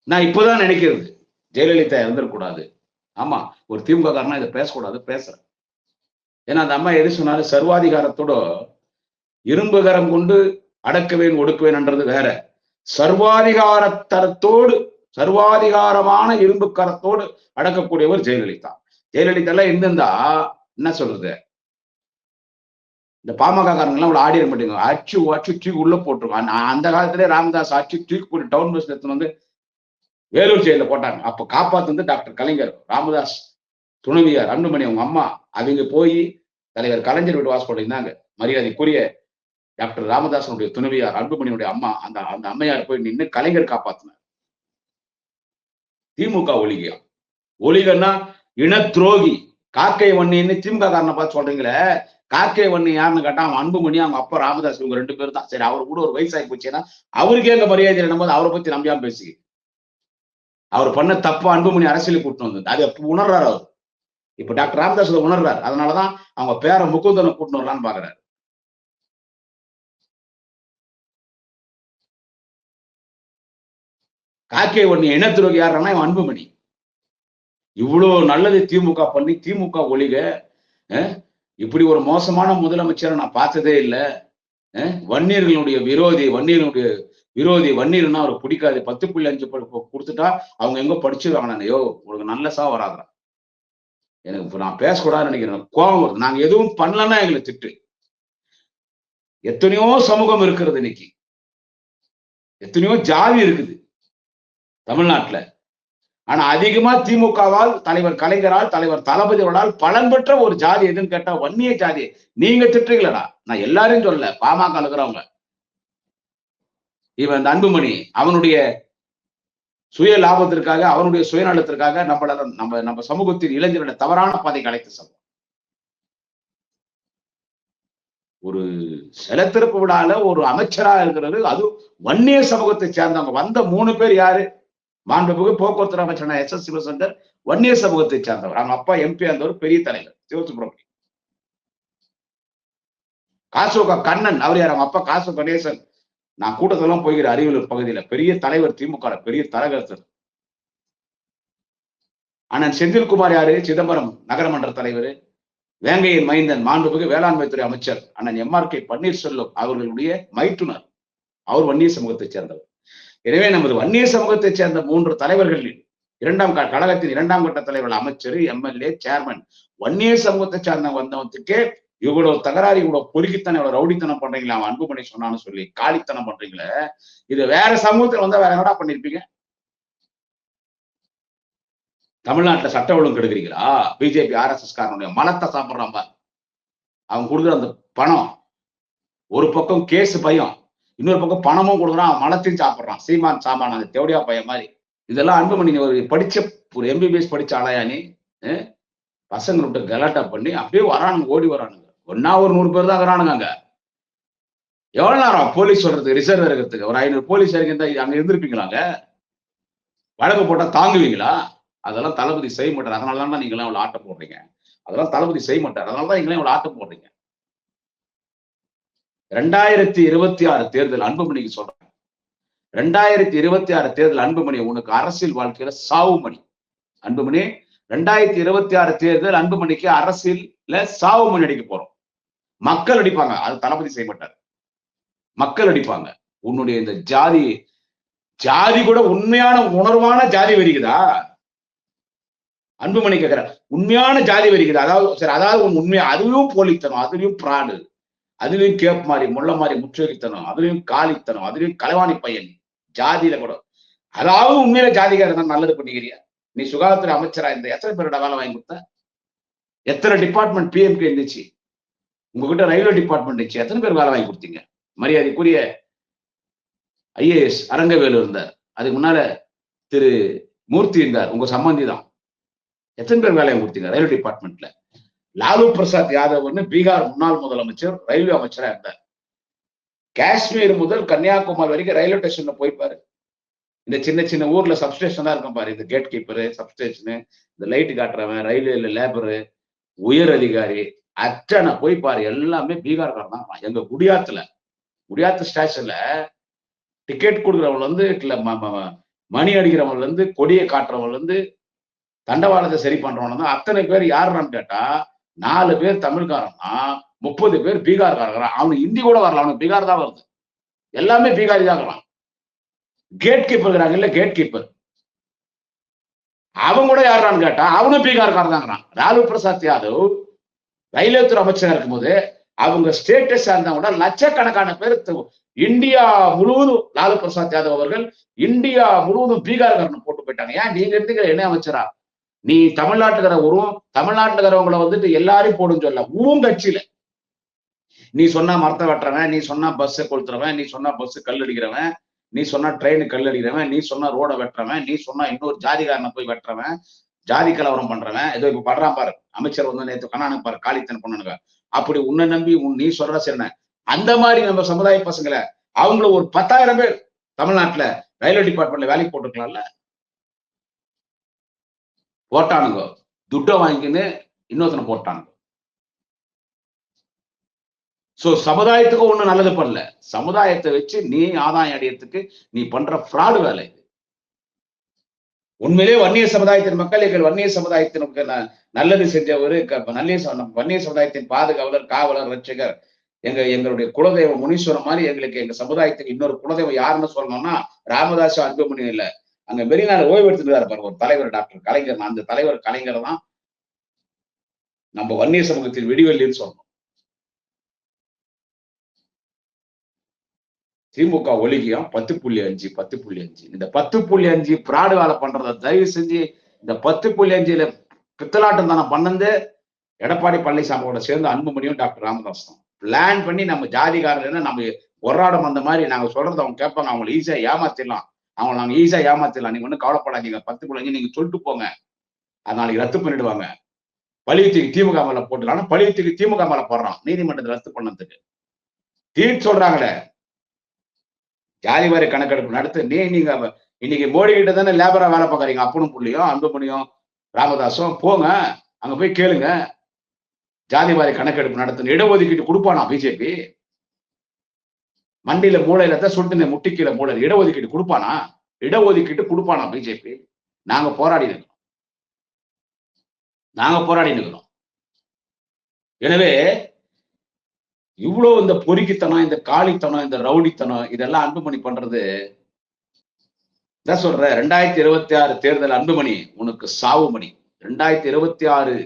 நான் இப்பதான் நினைக்கிறது, ஜெயலலிதா இறந்துடக்கூடாது. ஆமா, ஒரு திமுக காரனா இதை பேசக்கூடாது, பேசுறேன். ஏன்னா அந்த அம்மா எது சொன்னாலும் சர்வாதிகாரத்தோட இரும்புகரம் கொண்டு அடக்குவேன் ஒடுக்குவேன்ன்றது வேற. சர்வாதிகாரத்தரத்தோடு, சர்வாதிகாரமான இரும்பு கரத்தோடு அடக்கக்கூடியவர் ஜெயலலிதா. ஜெயலலிதா எல்லாம் இருந்திருந்தா என்ன சொல்றது, இந்த பாமக காரங்க எல்லாம் ஆடிட மாட்டேங்க, அச்சு தூக்கி உள்ள போட்டுருவாங்க. அந்த காலத்திலே ராமதாஸ் அச்சு தூக்கி போட்டு டவுன் பஸ் எடுத்துன்னு வந்து வேலூர் ஜெயில போட்டாங்க. அப்ப காப்பாத்து டாக்டர் கலைஞர், ராமதாஸ் துணைவியார் அன்புமணி அவங்க அம்மா, அவங்க போய் தலைவர் கலைஞர் வீட்டு வாசப்பட இருந்தாங்க. மரியாதைக்குரிய டாக்டர் ராமதாசனுடைய துணைவியார் அன்புமணியுடைய அம்மா, அந்த அந்த அம்மையார் போய் நின்று கலைஞர் காப்பாத்தினார். திமுக ஒழிகையா? ஒழிகன்னா இன துரோகி, காக்கை வன்னின்னு திமுக காரனை பார்த்து சொல்றீங்களே, காக்கை வன்னி யாருன்னு கேட்டா அவன் அன்புமணி, அவங்க அப்பா ராமதாஸ், இவங்க 2 பேர் தான். சரி, அவர் கூட ஒரு வயசாகி போச்சுன்னா அவருக்கே எங்க மரியாதை என்னும்போது அவரை பத்தி நம்பியாம பேசி, அவர் பண்ண தப்பு அன்புமணி அரசியலுக்கு கூட்டு வந்தது. அது உணர்றாரு அவர். இப்ப டாக்டர் ராமதாஸ் உணர்றாரு. அதனாலதான் அவங்க பேர முகுந்தனை கூட்டு வரலான்னு பாக்குறாரு. காக்கை வன்னி இன துரோகி யாருன்னா இவன் அன்புமணி. இவ்வளவு நல்லது திமுக பண்ணி திமுக ஒழிக, இப்படி ஒரு மோசமான முதலமைச்சரை நான் பார்த்ததே இல்லை. வன்னியர்களுடைய விரோதி, வன்னியர்களுடைய விரோதி, வன்னியர்னா அவருக்கு பிடிக்காது, 10.5 கொடுத்துட்டா அவங்க எங்க படிச்சிருவாங்க. ஐயோ, உங்களுக்கு நல்ல சா வராதுடா. எனக்கு நான் பேசக்கூடாதுன்னு நினைக்கிறேன், கோபம் வருது. நாங்க எதுவும் பண்ணலன்னா எங்களை திட்டு. எத்தனையோ சமூகம் இருக்கிறது இன்னைக்கு, எத்தனையோ ஜாதி இருக்குது தமிழ்நாட்டுல. ஆனா அதிகமா திமுகவால், தலைவர் கலைஞரால், தலைவர் தளபதியோடால் பலன் பெற்ற ஒரு ஜாதி எதுன்னு கேட்டா வன்னிய ஜாதி. நீங்க திட்டுறீங்களா? நான் எல்லாரையும் சொல்லல, பாமக இருக்கிறவங்க. இவன் அன்புமணி அவனுடைய சுய லாபத்திற்காக, அவனுடைய சுயநலத்திற்காக நம்ம சமூகத்தின் இளைஞர்களை தவறான பாதைக்கு அழைத்து செல்வோம். ஒரு சிலத்திறப்பு விழால ஒரு அமைச்சரா இருக்கிறது, அது வன்னிய சமூகத்தை சேர்ந்தவங்க. வந்த 3 பேர் யாரு? மாண்புமிகு போக்குவரத்து அமைச்சர் எஸ்.எஸ். சிவசங்கர், வன்னிய சமூகத்தை சேர்ந்தவர். அவங்க அப்பா MP இருந்தவர், பெரிய தலைவர் சிவசுப்ரமணியம். காசோகா கண்ணன், அவர் யார்? அவங்க அப்பா காசோ கணேசன். நான் கூட்டத்தெல்லாம் போகிற அரியலூர் பகுதியில பெரிய தலைவர், திமுக பெரிய தலைவர். அண்ணன் செந்தில்குமார் யாரு? சிதம்பரம் நகரமன்ற தலைவர். வேங்கையின் மைந்தன் மாண்புமிகு வேளாண்மைத்துறை அமைச்சர் அண்ணன் MRK பன்னீர்செல்வம் அவர்களுடைய மைத்துனர். அவர் வன்னிய சமூகத்தை சேர்ந்தவர். எனவே நமது வன்னிய சமூகத்தை சேர்ந்த 3 தலைவர்களில் கழகத்தின் 2ஆம் கட்ட தலைவர்கள், அமைச்சர், MLA, சேர்மன், வன்னிய சமூகத்தை சேர்ந்த வந்தவத்துக்கே இவ்வளவு தகராறு, இவ்வளவு பொறுக்கித்தனம், இவ்வளவு ரவுடித்தனம் பண்றீங்களா? அவன் அன்புமணி சொன்னான்னு சொல்லி காலித்தனம் பண்றீங்களே, இது வேற சமூகத்துல வந்தா வேற என்னடா பண்ணிருப்பீங்க? தமிழ்நாட்டுல சட்ட ஒழுங்கு கெடுக்கிறீங்களா? பிஜேபி RSS காரனுடைய மலத்தை சாப்பிடுறான் பார். அவன் கொடுக்குற அந்த பணம், ஒரு பக்கம் கேஸ் பயம், இன்னொரு பக்கம் பணமும் கொடுக்குறான், மலத்தையும் சாப்பிடுறான். சீமான் சாமான், அந்த தேவடியா பையன் மாதிரி. இதெல்லாம் அன்புமணி ஒரு படிச்ச ஒரு MBBS படிச்ச ஆளையா நீ? பசங்க விட்டு கலாட்டா பண்ணி அப்படியே வரானுங்க, ஓடி வரானுங்க. ஒன்னா ஒரு 100 பேர் தான் வரானுங்க. அங்க எவ்வளவு நேரம் போலீஸ் சொல்றது? ரிசர்வ் இருக்கிறதுக்கு ஒரு 500 போலீஸ் இருந்தா அங்க இருந்திருப்பீங்களாங்க? வழக்கு போட்டா தாங்குவீங்களா? அதெல்லாம் தளபதி செய்ய மாட்டார். அதனாலதான் நீங்க எல்லாம் இவ்வளவு ஆட்டம் போடுறீங்க. அதெல்லாம் தளபதி செய்ய மாட்டார். அதனாலதான் நீங்க இவ்வளவு ஆட்டம் போடுறீங்க. 2026 தேர்தல் அன்புமணிக்கு சொல்றேன். 2026 தேர்தல் அன்புமணி உனக்கு அரசியல் வாழ்க்கையில சாவு மணி. அன்புமணி 2026 தேர்தல் அன்புமணிக்கு அரசியல்ல சாவு மணி அடிக்க போறோம். மக்கள் அடிப்பாங்க, அது தளபதி செய்ய மாட்டார். மக்கள் அடிப்பாங்க. உன்னுடைய இந்த ஜாதி கூட உண்மையான உணர்வான ஜாதி வெறிக்குதா? அன்புமணி கேட்கிற உண்மையான ஜாதி வெறிக்குதா? அதாவது உண்மையா, அதுலயும் போலித்தனம், அதுலயும் பிராடு, அதுலயும் கேப் மாதிரி, முள்ள மாதிரி முற்றுகைத்தனம், அதுலயும் காலித்தனம், அதுலயும் களவாணி பையன், ஜாதியில கூட. அதாவது உண்மையில ஜாதிகாரன் தான் நல்லது பண்ணிக்கிறியா? நீ சுகாதாரத்துறை அமைச்சரா இந்த எத்தனை பேரோட வேலை வாங்கி கொடுத்த? எத்தனை டிபார்ட்மெண்ட் PMK இருந்துச்சு? உங்ககிட்ட ரயில்வே டிபார்ட்மெண்ட் இருந்துச்சு, எத்தனை பேர் வேலை வாங்கி கொடுத்தீங்க? மரியாதைக்குரிய IAS அரங்கவேலு இருந்தார், அதுக்கு முன்னால திரு மூர்த்தி இருந்தார், உங்க சம்பந்தி தான். எத்தனை பேர் வேலையை கொடுத்தீங்க ரயில்வே டிபார்ட்மெண்ட்ல? லாலு பிரசாத் யாதவ்னு பீகார் முன்னாள் முதலமைச்சர் ரயில்வே அமைச்சரா இருந்தார். காஷ்மீர் முதல் கன்னியாகுமரி வரைக்கும் ரயில்வே ஸ்டேஷன்ல போய் பாரு. இந்த சின்ன சின்ன ஊர்ல சப்ஸ்டேஷன் தான் இருக்கும் பாரு. இந்த கேட் கீப்பரு, சப்ஸ்டேஷனு, இந்த லைட் காட்டுறவன், ரயில்வேல லேபரு, உயர் அதிகாரி, அத்தனை போய் பாரு. எல்லாமே பீகார்காரன் தான். எங்க குடியாத்து ஸ்டேஷன்ல டிக்கெட் கொடுக்குறவங்க மணி அடிக்கிறவங்க இருந்து, கொடியை காட்டுறவங்க இருந்து, தண்டவாளத்தை சரி பண்றவங்க அத்தனை பேர் யாருன்னு கேட்டா 4 பேர் தமிழ்காரன், 30 பேர் பீகார்காரன். அவனுக்கு ஹிந்தி கூட வரல, அவனுக்கு பீகார் தான் வருது. எல்லாமே பீகாரி தான் இருக்கலாம். கேட் கீப்பர் இருக்கிறாங்க இல்ல, கேட் கீப்பர் அவன் கூட யாருன்னு கேட்டா அவனும் பீகார்காரன் தான். லாலு பிரசாத் யாதவ் ரயில்வே துறை அமைச்சராக இருக்கும்போது அவங்க ஸ்டேட்டை சேர்ந்தவங்க கூட லட்சக்கணக்கான பேர் இந்தியா முழுவதும் லாலு பிரசாத் யாதவ் அவர்கள் இந்தியா முழுவதும் பீகார்காரன் போட்டு போயிட்டாங்க. ஏன் நீங்க எடுத்துக்கிற என்ன அமைச்சரா? நீ தமிழ்நாட்டுல இருக்கிறவங்களை வந்துட்டு எல்லாரையும் போடுன்னு சொல்ல. உன் கட்சியில நீ சொன்னா மரத்தை வெட்டுறவன், நீ சொன்னா பஸ்ஸை கொளுத்துறவன், நீ சொன்னா பஸ் கல் அடிக்கிறவன், நீ சொன்னா ட்ரெயின் கல் அடிக்கிறவன், நீ சொன்னா ரோட வெட்டுறவன், நீ சொன்னா இன்னொரு ஜாதிகாரனை போய் வெட்டுறவன், ஜாதி கலவரம் பண்றவன், ஏதோ இப்ப படுறான் பாரு அமைச்சர் வந்து நேற்று கண்ணானு பாரு காலித்தன் பண்ணனுங்க. அப்படி உன்னை நம்பி நீ சொல்ற சரி. அந்த மாதிரி நம்ம சமுதாய பசங்களை அவங்கள ஒரு 10,000 பேர் தமிழ்நாட்டுல ரயில்வே டிபார்ட்மெண்ட்ல வேலைக்கு போட்டுருக்கலாம்ல. போட்டானுங்க, துட்டை வாங்கின்னு இன்னொருத்தனை போட்டானுங்க. சோ சமுதாயத்துக்கு ஒண்ணும் நல்லது பண்ணல. சமுதாயத்தை வச்சு நீ ஆதாயம் அடையறதுக்கு நீ பண்ற ஃப்ராடு வேலை. உண்மையிலே வன்னிய சமுதாயத்தின் மக்கள் எங்கள் வன்னிய சமுதாயத்தினுக்கு நல்லது செஞ்சவர், வன்னிய சமுதாயத்தின் பாதுகாவலர், காவலர், ரட்சகர், எங்களுடைய குலதெய்வம் முனீஸ்வரம் மாதிரி எங்களுக்கு எங்க சமுதாயத்துக்கு இன்னொரு குலதெய்வம் யாருன்னு சொல்லணும்னா ராமதாஸ் அன்புமணி இல்ல. அங்க மெரினால ஓய்வு எடுத்துட்டு பாரு ஒரு தலைவர் டாக்டர் கலைஞர். அந்த தலைவர் கலைஞர் தான் நம்ம வன்னிய சமூகத்தின் விடிவெள்ளின்னு சொல்லணும். திமுக ஒலிகியம் 10.5 10.5 இந்த 10.5 பிராடு வேலை பண்றத தயவு செஞ்சு இந்த 10.5 பித்தலாட்டம் தானே பண்ணது எடப்பாடி பழனிசாமியோட சேர்ந்து அன்புமணியும் டாக்டர் ராமதாஸ் தான் பிளான் பண்ணி நம்ம ஜாதிகாரர் நம்ம ஒராடம் அந்த மாதிரி நாங்க சொல்றது அவங்க கேட்பாங்க. அவங்களை ஈஸியா ஏமாத்திடலாம், அவங்க நாங்க ஈஸியா ஏமாத்திடலாம். நீங்க ஒன்னும் கவலைப்படாதீங்க, 10.5 நீங்க சொல்லிட்டு போங்க, அது நாளைக்கு ரத்து பண்ணிடுவாங்க. பழியத்துக்கு திமுக மேல போட்டுலாம், பழியத்துக்கு திமுக மேல போடுறான் நீதிமன்றத்தில் ரத்து பண்ணதுக்கு தீர்ப்பு சொல்றாங்களே. ஜாதி வாரி கணக்கெடுப்பு நடத்து நீங்க இன்னைக்கு மோடி கிட்ட தானே லேபரா வேலை பார்க்கறீங்க. அப்பனும் புள்ளியும் அன்புமணியும் ராமதாசும் போங்க அங்க போய் கேளுங்க. ஜாதி வாரி கணக்கெடுப்பு நடத்து இடஒதுக்கீட்டு கொடுப்பானா பிஜேபி? மண்டியில மூளையில தான் சொல்லிட்டு முட்டிக்கீழ மூளை இடஒதுக்கீடு கொடுப்பானா? இடஒதுக்கீட்டு கொடுப்பானா பிஜேபி? நாங்க போராடி இருக்கிறோம். எனவே இவ்வளவு இந்த பொறுக்கித்தனம், இந்த காளித்தனம், இந்த ரவுடித்தனம் இதெல்லாம் அன்புமணி பண்றது தான் சொல்ற. 2026 தேர்தல் அன்புமணி உனக்கு சாவு மணி. 2026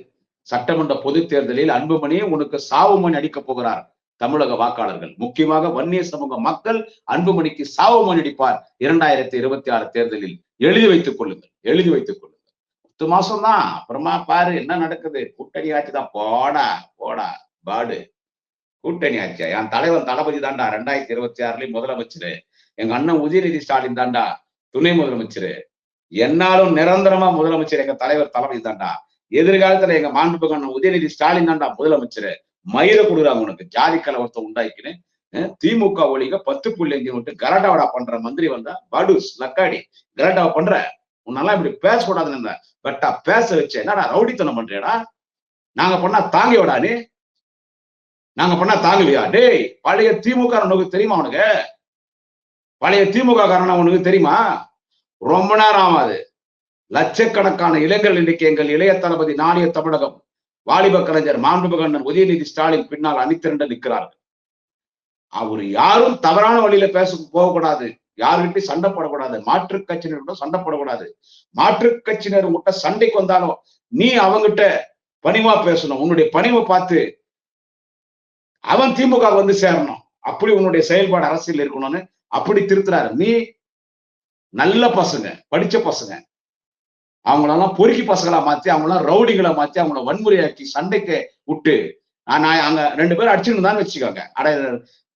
சட்டமன்ற பொது தேர்தலில் அன்புமணி உனக்கு சாவு மணி அடிக்க போகிறார் தமிழக வாக்காளர்கள். முக்கியமாக வன்னிய சமூக மக்கள் அன்புமணிக்கு சாவு மணி அடிப்பார் 2026 தேர்தலில். எழுதி வைத்துக் கொள்ளுங்கள், எழுதி வைத்துக் கொள்ளுங்கள். 10 மாசம் தான், அப்புறமா பாரு என்ன நடக்குது. கூட்டணி ஆட்சிதான். போடா போடா பாடு, கூட்டணி ஆட்சியா? என் தலைவர் தளபதி தாண்டா 2026 முதலமைச்சரு. எங்க அண்ணன் உதயநிதி ஸ்டாலின் தாண்டா துணை முதலமைச்சரு. என்னாலும் நிரந்தரமா முதலமைச்சர் எங்க தலைவர் தளபதி தாண்டா. எதிர்காலத்துல எங்க மாண்புமிகு அண்ணன் உதயநிதி ஸ்டாலின் தாண்டா முதலமைச்சரு. மயிர கொடுக்குறாங்க உனக்கு ஜாதி கலவரத்தை உண்டாக்கின்னு. திமுக ஒழிக 10.5 விட்டு கலாட்டாவடா பண்ற மந்திரி வந்தா படுஸ் லக்காடி கலாட்டாவை பண்ற. உன்னெல்லாம் இப்படி பேசக்கூடாதுன்னு பட்டா பேச வச்ச என்னடா ரவுடித்தனம் பண்றியடா? நாங்க பண்ணா தாங்கியோடா நீ? நாங்க பண்ணா தாங்குவியா? டேய் பழைய திமுக உனக்கு தெரியுமா? உனக்கு பழைய திமுக காரணம் உனக்கு தெரியுமா? ரொம்ப நேரம் ஆகாது. லட்சக்கணக்கான இளைஞர்கள் இன்னைக்கு எங்கள் இளைய தளபதி நாளைய தமிழகம் வாலிப கலைஞர் மாண்புமிகு அண்ணன் உதயநிதி ஸ்டாலின் பின்னால் அணிதிரண்டு நிற்கிறார்கள். அவர் யாரும் தவறான வழியில போகக்கூடாது, யாருக்கிட்டையும் சண்டை போடக்கூடாது, மாற்றுக் கட்சியினர்கிட்ட சண்டை போடக்கூடாது. மாற்றுக் கட்சியினர் உங்ககிட்ட சண்டைக்கு வந்தாலும் நீ அவங்கிட்ட பணிவா பேசணும். உன்னுடைய பணிவை பார்த்து அவன் திமுக வந்து சேரணும். அப்படி உன்னுடைய செயல்பாடு அரசியல் இருக்கணும்னு அப்படி திருத்துறாரு. நீ நல்ல பசங்க, படிச்ச பசங்க, அவங்களெல்லாம் பொறுக்கி பசங்களா மாத்தி, அவங்களாம் ரவுடிகளை மாத்தி, அவங்கள வன்முறையாக்கி சண்டைக்கு விட்டு அங்க 2 பேரும் அடிச்சுன்னு தான் வச்சுக்கோங்க.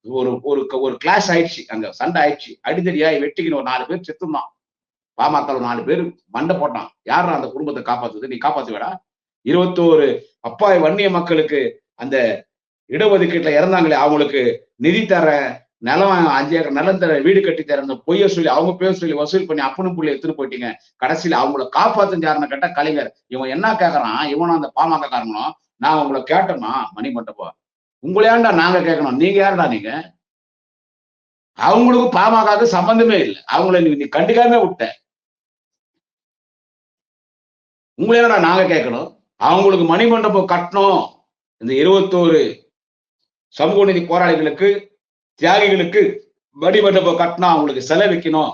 ஒரு ஒரு ஒரு கிளாஸ் ஆயிடுச்சு, அங்க சண்டை ஆயிடுச்சு, அடிதடியாய் வெட்டிக்கணும். 4 பேர் செத்துந்தான். பாமக 4 பேர் மண்டை போட்டான். யாரா அந்த குடும்பத்தை காப்பாத்துது? நீ காப்பாத்துவேடா? 21 அப்பாவி வன்னிய மக்களுக்கு அந்த இடஒதுக்கீட்டுல இறந்தாங்களே அவங்களுக்கு நிதி தர, நிலம் 5 ஏக்கர் நிலம் தர, வீடு கட்டி தர, பொய்ய சொல்லி அவங்க பேர் சொல்லி வசூல் பண்ணி அப்பனும் புள்ளி எடுத்துட்டு போயிட்டீங்க. கடைசியில அவங்கள காப்பாத்தும் யாருன்னு கேட்டா கலைஞர். இவன் என்ன கேட்கறான்? இவனும் அந்த பாமக காரணம். நான் உங்களை கேட்டோமா மணிமண்டபம்? உங்களையாண்டா நாங்க கேட்கணும், நீங்க யாருடா நீங்க? அவங்களுக்கு பாமக சம்பந்தமே இல்லை. அவங்கள நீ கண்டிக்காம விட்ட. உங்களையாண்டா நாங்க கேட்கணும்? அவங்களுக்கு மணிமண்டபம் கட்டணும். இந்த 21 சமூக நீதி போராளிகளுக்கு, தியாகிகளுக்கு மணிமண்டபம் கட்டினா அவங்களுக்கு செலவிக்கணும்.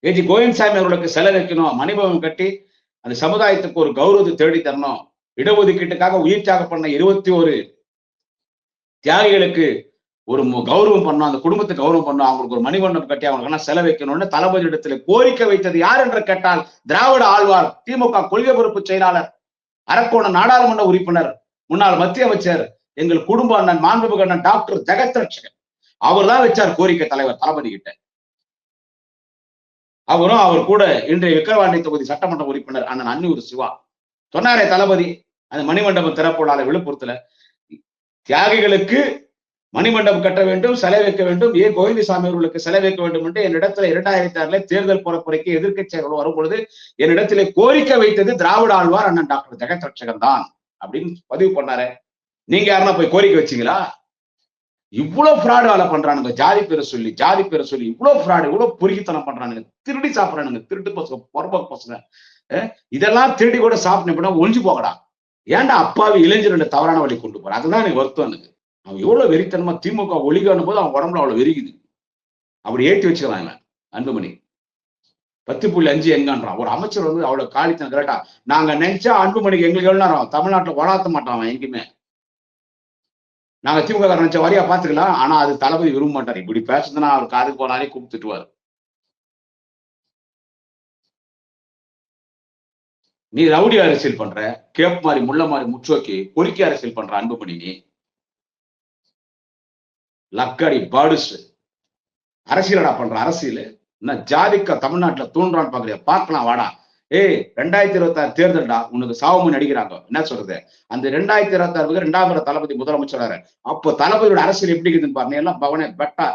ஏஜி கோவிந்தசாமி அவர்களுக்கு செலவிக்கணும். மணிமண்டபம் கட்டி அந்த சமுதாயத்துக்கு ஒரு கௌரவத்தை தேடி தரணும். இடஒதுக்கீட்டுக்காக உயிர் தியாகம் பண்ண 21 தியாகிகளுக்கு ஒரு கௌரவம் பண்ணும், அந்த குடும்பத்துக்கு கௌரவம் பண்ணும், அவங்களுக்கு ஒரு மணிமண்டபம் கட்டி அவங்களுக்கு செலவிக்கணும்னு தளபதி இடத்துல கோரிக்கை வைத்தது யார் என்று கேட்டால் திராவிட ஆழ்வார், திமுக கொள்கை பொறுப்பு செயலாளர், அரக்கோணம் நாடாளுமன்ற உறுப்பினர், முன்னாள் மத்திய அமைச்சர் எங்கள் குடும்ப அண்ணன் மாண்புமிகு அண்ணன் டாக்டர் ஜெகத் ரட்சகன் அவர் தான் வச்சார் கோரிக்கை தலைவர் தளபதி கிட்ட. அவரும் அவர் கூட இன்றைய விக்கிரவாண்டி தொகுதி சட்டமன்ற உறுப்பினர் அண்ணன் அன்னியூர் சிவா சொன்னாரே தளபதி அந்த மணிமண்டபம் திறப்புள்ளால விழுப்புரத்துல தியாகிகளுக்கு மணிமண்டபம் கட்ட வேண்டும், சிலை வைக்க வேண்டும், ஏ கோவிந்தசாமி அவர்களுக்கு சிலை வைக்க வேண்டும் என்று என்னிடத்துல 2006 தேர்தல் பரப்புரைக்கு எதிர்க்கட்சிகள் வரும் பொழுது என்னிடத்திலே கோரிக்கை வைத்தது திராவிட ஆழ்வார் அண்ணன் டாக்டர் ஜெகத் ரட்சகன் தான் அப்படின்னு பதிவு பண்ணாரு. நீங்க யாருன்னா போய் கோரிக்கை வச்சீங்களா? இவ்வளவு ஃப்ராடு வேலை பண்றானுங்க. ஜாதி பேரை சொல்லி இவ்வளவு ஃப்ராடு, இவ்வளவு பொறுக்கித்தனம் பண்றானுங்க. திருடி சாப்பிடறானுங்க, திருட்டு பசங்க, பொறம்போக்கு பசங்க. இதெல்லாம் திருடி கூட சாப்பிட்டு ஒழிஞ்சு போகடா. ஏன்டா அப்பாவி இளைஞர்களை தவறான வழி கொண்டு போற? அதுதான் எனக்கு வருத்தம். எனக்கு அவன் எவ்வளவு வெறித்தனமா திமுக ஒளிகாணும் போது அவன் உடம்புல அவ்வளவு வெறிக்குது. அப்படி ஏற்றி வச்சுக்கலாம் இவன் அன்புமணி. 10.5 எங்கன்றான் ஒரு அமைச்சர் வந்து அவ்வளவு காலித்தனம். கரெக்டா நாங்க நினைச்சா அன்புமணிக்கு எங்களுக்கு எவ்வளவு நேரம் தமிழ்நாட்டுல வளாத்த மாட்டான் அவன் எங்கேயுமே. நாங்க திமுக நினைச்ச வரியா பாத்துக்கலாம். ஆனா அது தளபதி விரும்ப மாட்டாரு. இப்படி பேசுறதுன்னா அவர் காதுக்கு போனாலே கூப்பிட்டுட்டுவாரு. நீ ரவுடி அரசியல் பண்ற, கேப் மாதிரி முள்ள மாதிரி முச்சோக்கி பொறுக்கி அரசியல் பண்ற அன்புமணி. நீ லக்கடி பாடுஸ் அரசியலடா பண்ற அரசியல். என்ன ஜாதிக்க தமிழ்நாட்டுல தூண்டுறான்னு பாக்குறியா? பார்க்கலாம் வாடா. 2026 தேர்தல்டா, உனக்கு சாவமணி அடிக்கிறாங்க. என்ன சொல்றது? அந்த 2026 2ஆம் முறை தளபதி முதலமைச்சராரு. அப்போ தளபதியோட அரசியல் எப்படி இருக்குதுன்னு பாருங்க. எல்லாம் பவனே பெட்டா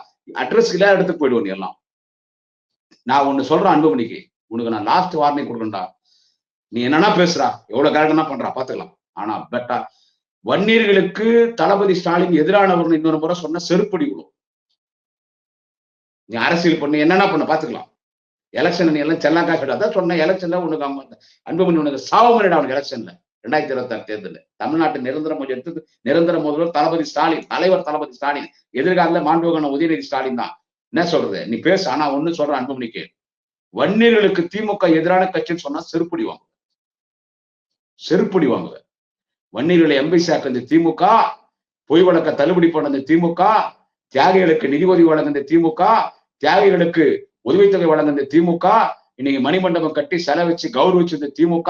அட்ரஸ்க்கு எல்லாம் எடுத்து போயிடுவோம். நீ எல்லாம் நான் ஒண்ணு சொல்றேன் அன்புமணிக்கு, உனக்கு நான் லாஸ்ட் வார்னிங் கொடுக்கண்டா. நீ என்னன்னா பேசுறா, எவ்வளவு கரெக்டா பண்றா பாத்துக்கலாம். ஆனா பெட்டா வன்னியர்களுக்கு தளபதி ஸ்டாலின் எதிரானவர் இன்னொரு முறை சொன்ன செருப்படி விடும். நீ அரசியல் பண்ணி என்னன்னா பண்ண பாத்துக்கலாம். எலெக்ஷன் நீ எல்லாம் செல்லாக்கா சொல்ல சொன்ன எலெக்ஷன்ல உனக்கு அன்புமணி உனக்கு சாவமணிடா உனக்கு எலெக்ஷன்ல 2026 தேர்தல் தமிழ்நாட்டு நிரந்தர முதல்வர் தளபதி ஸ்டாலின், தலைவர் தளபதி ஸ்டாலின், எதிர்கால மாண்புமிகு உதயநிதி ஸ்டாலின் தான். என்ன சொல்றது? நீ பேசு. ஆனா ஒண்ணு சொல்ற அன்புமணிக்கு, வன்னியர்களுக்கு திமுக எதிரான கட்சின்னு சொன்னா செருப்படி வாங்குவ. வன்னியர்களை எம்பிசி ஆக்குந்த திமுக, பொய் வழக்க தள்ளுபடி பண்ண திமுக, தியாகிகளுக்கு நிதி உதவி வழங்குந்த திமுக, தியாகிகளுக்கு உதவித்தொகை வழங்குந்த திமுக, இன்னைக்கு மணிமண்டபம் கட்டி செலவு வச்சு கௌரவிச்சிருந்த திமுக,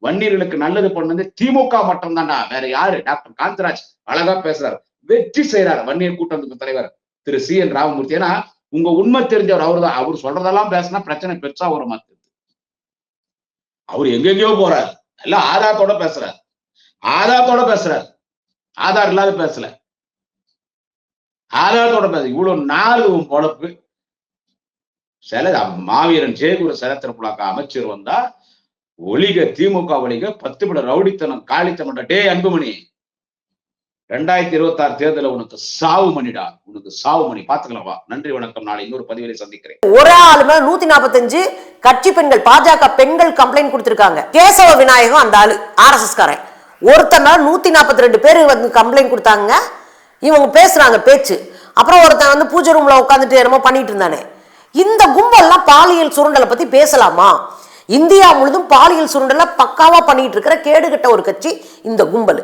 வன்னியர்களுக்கு நல்லது பண்ணது திமுக மட்டும் தான்டா. வேற யாரு? டாக்டர் காந்தராஜ் அழகா பேசுறாரு, வெற்றி செய்யறாரு வன்னியர் கூட்டத்துக்கு தலைவர் திரு CN ராமமூர்த்தி. ஏன்னா உங்க உண்மை தெரிஞ்சவர் அவரு தான். அவர் சொல்றதெல்லாம் பேசினா பிரச்சனை பெருசா வர மாட்டேங்குது. அவர் எங்கெங்கயோ போறாரு. எல்லாம் ஆதாரத்தோட பேசுறாரு. ஆதார் இல்லாத பேசல, ஆதாரத்தோட பேச. இவ்வளவு நாலு பொழப்பு. சில மாவீரன் ஜெயகுரு சிலத்திரப்புழாக்க அமைச்சர் வந்தா ஒளிக திமுக ஒளிக 10 பட ரவுடித்தனம் காலித்தனம். டே அன்புமணி, 2026 தேர்தல உனக்கு சாவு மணிடா, உனக்கு சாவு மணி. பாத்துக்கலாம் வா. நன்றி வணக்கம். நாளை இன்னொரு பதிவிலை சந்திக்கிறேன். ஒரு ஆளுமே 145 கட்சி பெண்கள் பாஜக பெண்கள் கம்ப்ளைண்ட் கொடுத்திருக்காங்க. கேசவ விநாயகம் அந்த ஆளு RSS காரன் ஒருத்தன் 142 பேர் வந்து கம்ப்ளைண்ட் கொடுத்தாங்க. இவங்க பேசுறாங்க பேச்சு. அப்புறம் ஒருத்தன் வந்து பூஜை ரூம்ல உட்காந்துட்டு என்னமோ பண்ணிட்டு இருந்தானே. இந்த கும்பல்லாம் பாலியல் சுரண்டலை பத்தி பேசலாமா? இந்தியா முழுதும் பாலியல் சுரண்டலை பக்காவா பண்ணிட்டு இருக்கிற கேடுகட்ட ஒரு கட்சி இந்த கும்பல்.